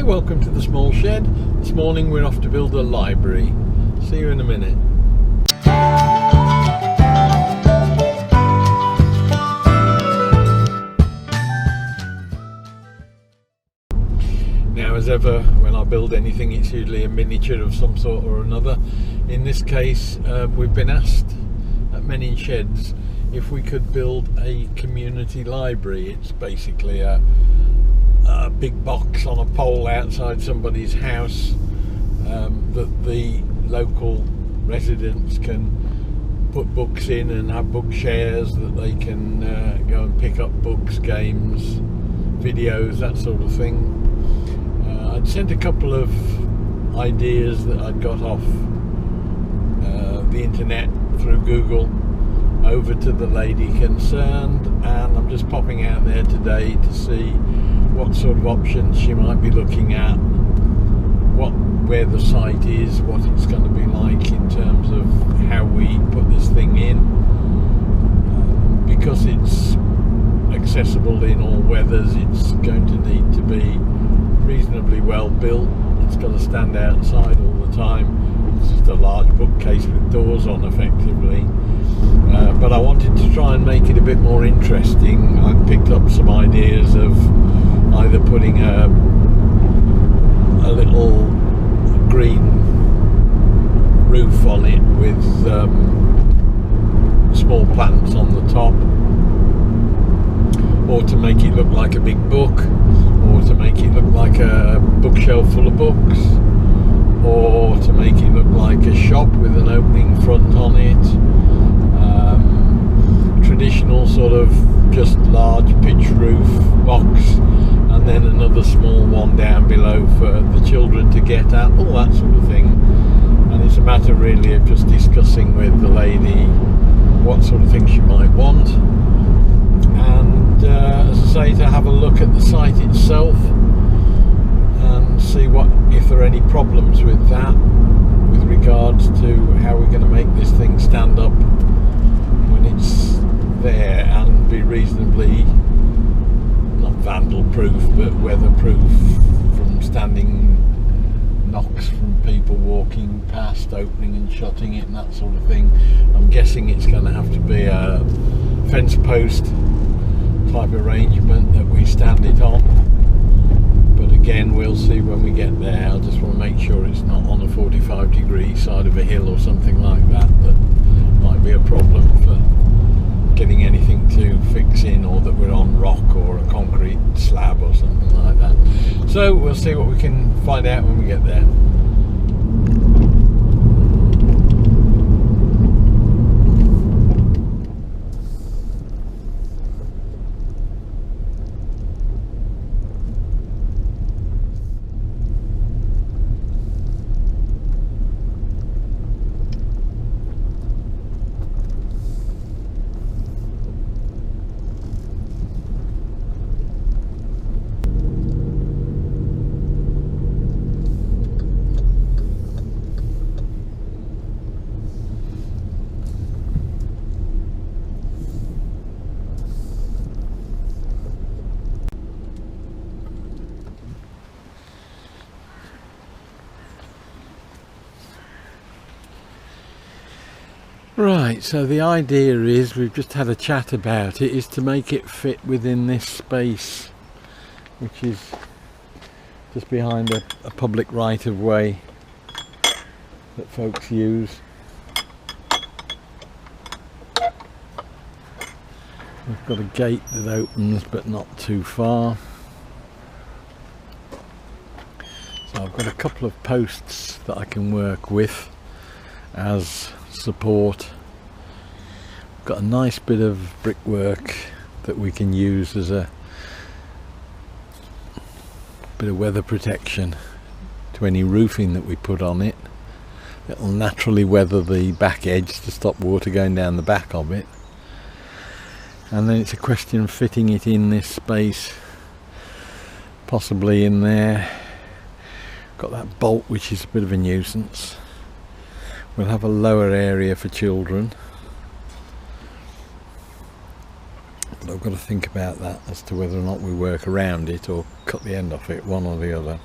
Hi, welcome to the small shed. This morning we're off to build a library. See you in a minute. Now, as ever, when I build anything, it's usually a miniature of some sort or another. In this case, we've been asked at many sheds if we could build a community library. It's basically a big box on a pole outside somebody's house that the local residents can put books in and have book shares that they can go and pick up books, games, videos, that sort of thing. I'd sent a couple of ideas that I'd got off the internet through Google over to the lady concerned, and I'm just popping out there today to see what sort of options she might be looking at, where the site is, what it's going to be like in terms of how we put this thing in, because it's accessible in all weathers. It's going to need to be reasonably well built. It's got to stand outside all the time. It's just a large bookcase with doors on, effectively. But I wanted to try and make it a bit more interesting. I picked up some ideas of either putting a little green roof on it with small plants on the top, or to make it look like a big book, or to make it look like a bookshelf full of books, or to make it look like a shop with an opening front on it. Traditional sort of just large pitch roof box, and then another small one down below for the children to get at, all that sort of thing. And it's a matter really of just discussing with the lady what sort of thing she might want, and as I say, to have a look at the site itself and see if there are any problems with that with regards to how we're going to make this thing stand up when it's there and be reasonably, not vandal proof, but weatherproof from standing knocks from people walking past, opening and shutting it and that sort of thing. I'm guessing it's going to have to be a fence post type arrangement that we stand it on, but again, we'll see when we get there. I just want to make sure it's not on a 45-degree side of a hill or something like that might be a problem for getting anything to fix in, or that we're on rock or a concrete slab or something like that. So we'll see what we can find out when we get there. Right, so the idea is, we've just had a chat about it, is to make it fit within this space, which is just behind a public right-of-way that folks use. We've got a gate that opens but not too far. So I've got a couple of posts that I can work with as support. Got a nice bit of brickwork that we can use as a bit of weather protection to any roofing that we put on it. It'll naturally weather the back edge to stop water going down the back of it, and then it's a question of fitting it in this space, possibly in there. Got that bolt which is a bit of a nuisance. We'll have a lower area for children, but I've got to think about that as to whether or not we work around it or cut the end off it, one or the other.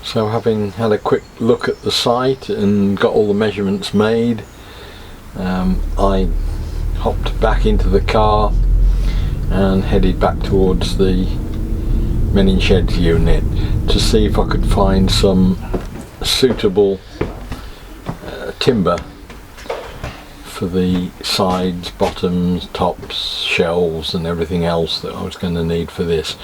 So having had a quick look at the site and got all the measurements made, I hopped back into the car and headed back towards the Menin Sheds unit to see if I could find some suitable timber for the sides, bottoms, tops, shelves and everything else that I was going to need for this.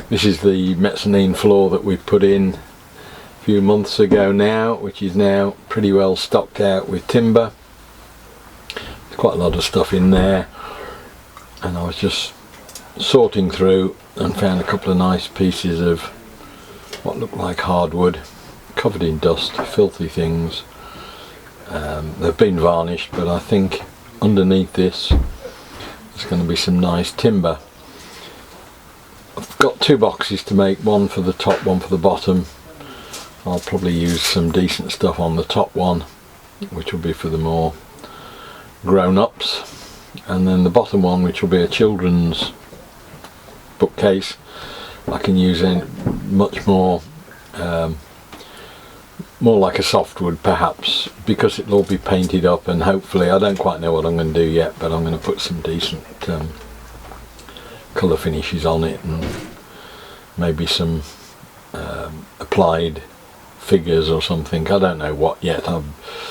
This is the mezzanine floor that we put in a few months ago now, which is now pretty well stocked out with timber. There's quite a lot of stuff in there, and I was just sorting through and found a couple of nice pieces of what looked like hardwood, covered in dust, filthy things. They've been varnished, but I think underneath this there's going to be some nice timber. I've got two boxes to make, one for the top, one for the bottom. I'll probably use some decent stuff on the top one, which will be for the more grown-ups, and then the bottom one, which will be a children's bookcase, I can use much more more like a softwood perhaps, because it'll all be painted up, and hopefully, I don't quite know what I'm going to do yet, but I'm going to put some decent colour finishes on it, and maybe some applied figures or something. I don't know what yet. I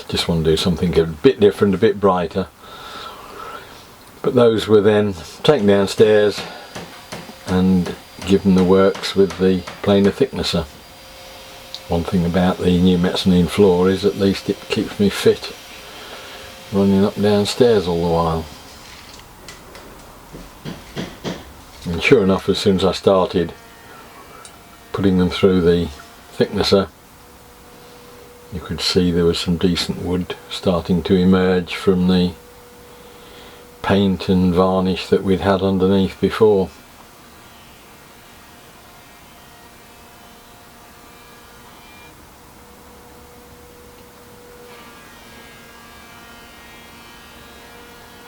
just want to do something a bit different, a bit brighter. But those were then taken downstairs and given the works with the planer thicknesser. One thing about the new mezzanine floor is at least it keeps me fit running up and downstairs all the while. And sure enough, as soon as I started putting them through the thicknesser, you could see there was some decent wood starting to emerge from the paint and varnish that we'd had underneath before.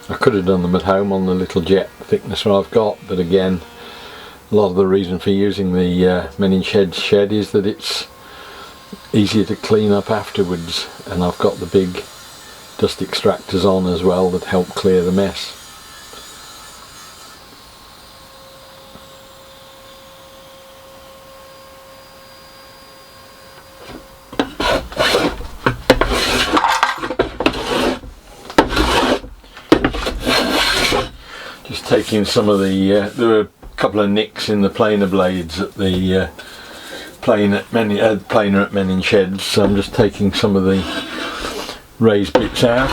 I could have done them at home on the little jet thicknesser I've got, but again, a lot of the reason for using the Menin Sheds shed is that it's easier to clean up afterwards, and I've got the big dust extractors on as well that help clear the mess. Just taking some of the, there were a couple of nicks in the planer blades at the planer at Menin Sheds, so I'm just taking some of the raised bits out.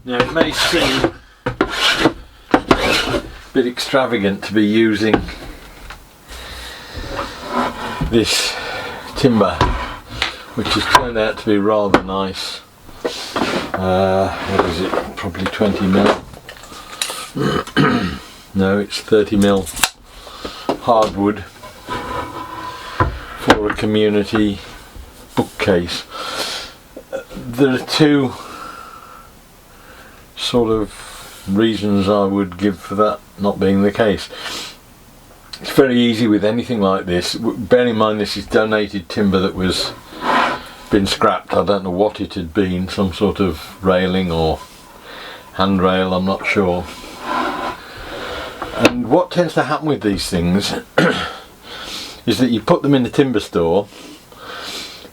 Now it may seem a bit extravagant to be using this timber, which has turned out to be rather nice. What is it? Probably 20 mil. No, it's 30 mil hardwood for a community bookcase. There are two sort of reasons I would give for that not being the case. It's very easy with anything like this. Bear in mind this is donated timber that was been scrapped. I don't know what it had been, some sort of railing or handrail, I'm not sure. And what tends to happen with these things is that you put them in the timber store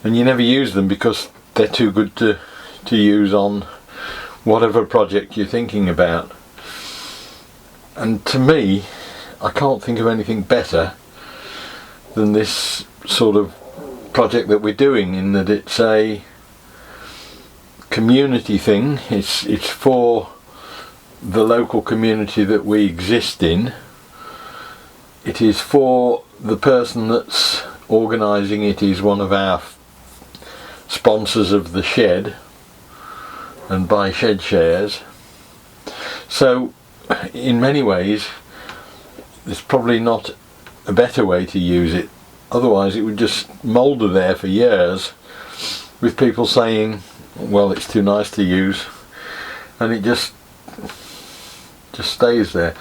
and you never use them because they're too good to use on whatever project you're thinking about. And to me, I can't think of anything better than this sort of project that we're doing, in that it's a community thing. It's for the local community that we exist in. It is for the person that's organising it, is one of our sponsors of the shed and buy shed shares. So in many ways there's probably not a better way to use it. Otherwise it would just moulder there for years with people saying, well, it's too nice to use, and it just just stays there.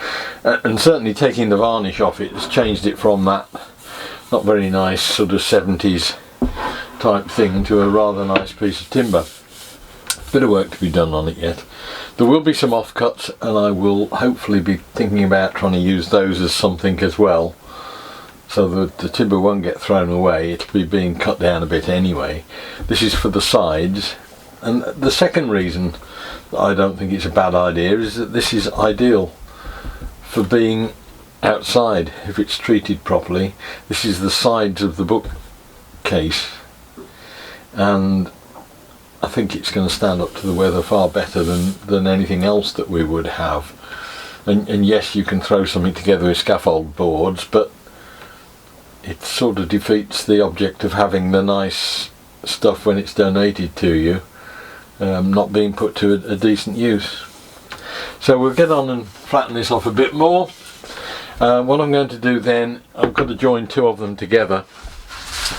And certainly taking the varnish off it has changed it from that not very nice sort of 70s type thing to a rather nice piece of timber. Bit of work to be done on it yet. There will be some offcuts, and I will hopefully be thinking about trying to use those as something as well, so that the timber won't get thrown away. It'll be being cut down a bit anyway. This is for the sides. And the second reason I don't think it's a bad idea is that this is ideal for being outside if it's treated properly. This is the sides of the bookcase, and I think it's going to stand up to the weather far better than anything else that we would have. And yes, you can throw something together with scaffold boards, but it sort of defeats the object of having the nice stuff when it's donated to you not being put to a decent use. So we'll get on and flatten this off a bit more. What I'm going to do then, I'm going to join two of them together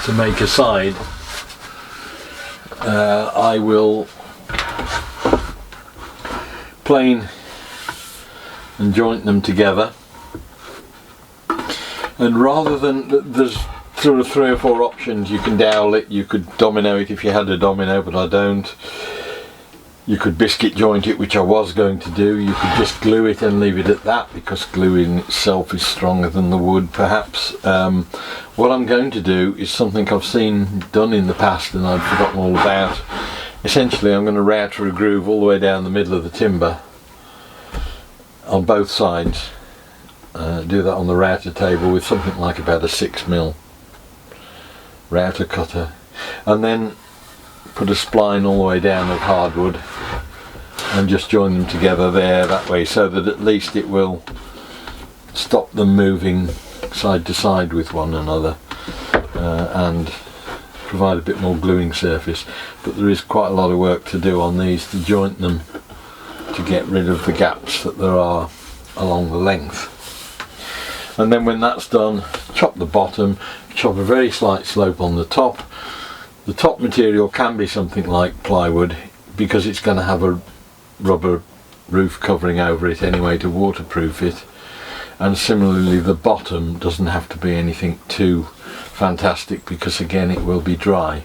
to make a side. I will plane and joint them together, and rather than, there's sort of 3 or 4 options. You can dowel it, you could domino it if you had a domino, but I don't. You could biscuit joint it, which I was going to do. You could just glue it and leave it at that, because glue in itself is stronger than the wood perhaps. What I'm going to do is something I've seen done in the past and I'd forgotten all about. Essentially I'm going to router a groove all the way down the middle of the timber on both sides. Do that on the router table with something like about a 6mm router cutter, and then put a spline all the way down of hardwood and just join them together there that way, so that at least it will stop them moving side to side with one another and provide a bit more gluing surface. But there is quite a lot of work to do on these to joint them, to get rid of the gaps that there are along the length. And then when that's done, chop the bottom, chop a very slight slope on the top. The top material can be something like plywood, because it's going to have a rubber roof covering over it anyway to waterproof it. And similarly the bottom doesn't have to be anything too fantastic, because again it will be dry.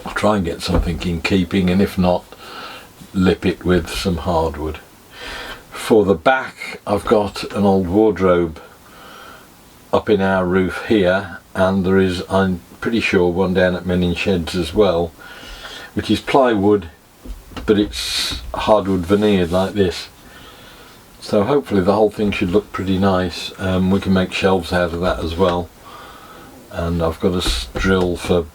I'll try and get something in keeping, and if not, lip it with some hardwood. For the back, I've got an old wardrobe up in our roof here, and there is, I'm pretty sure, one down at Menning Sheds as well, which is plywood, but it's hardwood veneered like this. So hopefully the whole thing should look pretty nice. We can make shelves out of that as well, and I've got a drill for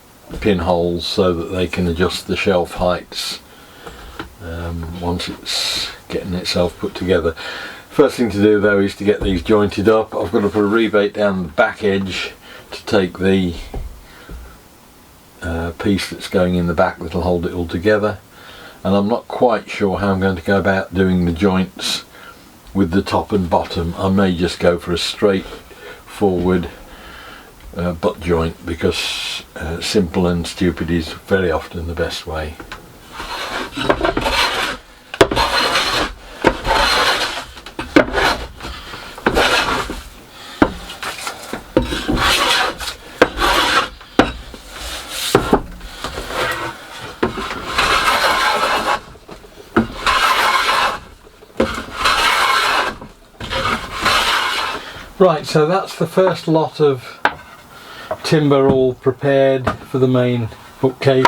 pinholes so that they can adjust the shelf heights once it's getting itself put together. First thing to do though is to get these jointed up. I've got to put a rebate down the back edge to take the piece that's going in the back that'll hold it all together, and I'm not quite sure how I'm going to go about doing the joints with the top and bottom. I may just go for a straight forward butt joint, because simple and stupid is very often the best way. Right, so that's the first lot of timber all prepared for the main bookcase.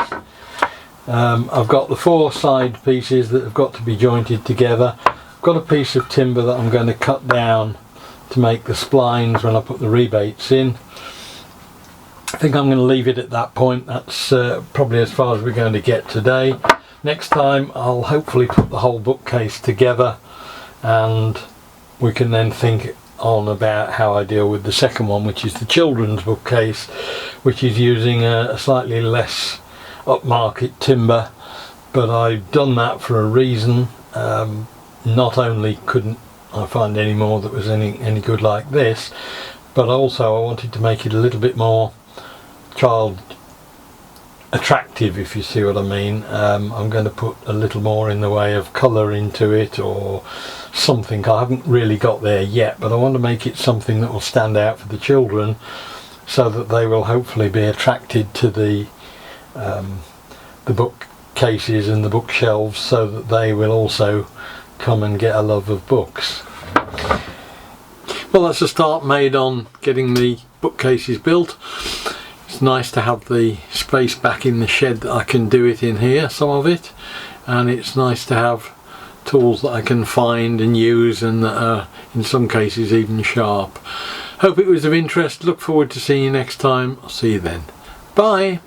I've got the 4 side pieces that have got to be jointed together. I've got a piece of timber that I'm going to cut down to make the splines when I put the rebates in. I think I'm going to leave it at that point. That's probably as far as we're going to get today. Next time I'll hopefully put the whole bookcase together, and we can then think on about how I deal with the second one, which is the children's bookcase, which is using a slightly less upmarket timber. But I've done that for a reason. Not only couldn't I find any more that was any good like this, but also I wanted to make it a little bit more child attractive, if you see what I mean. I'm going to put a little more in the way of colour into it or something. I haven't really got there yet, but I want to make it something that will stand out for the children so that they will hopefully be attracted to the bookcases and the bookshelves, so that they will also come and get a love of books. Well, that's a start made on getting the bookcases built. It's nice to have the space back in the shed that I can do it in here, some of it, and it's nice to have tools that I can find and use, and that are in some cases even sharp. Hope it was of interest. Look forward to seeing you next time. I'll see you then. Bye.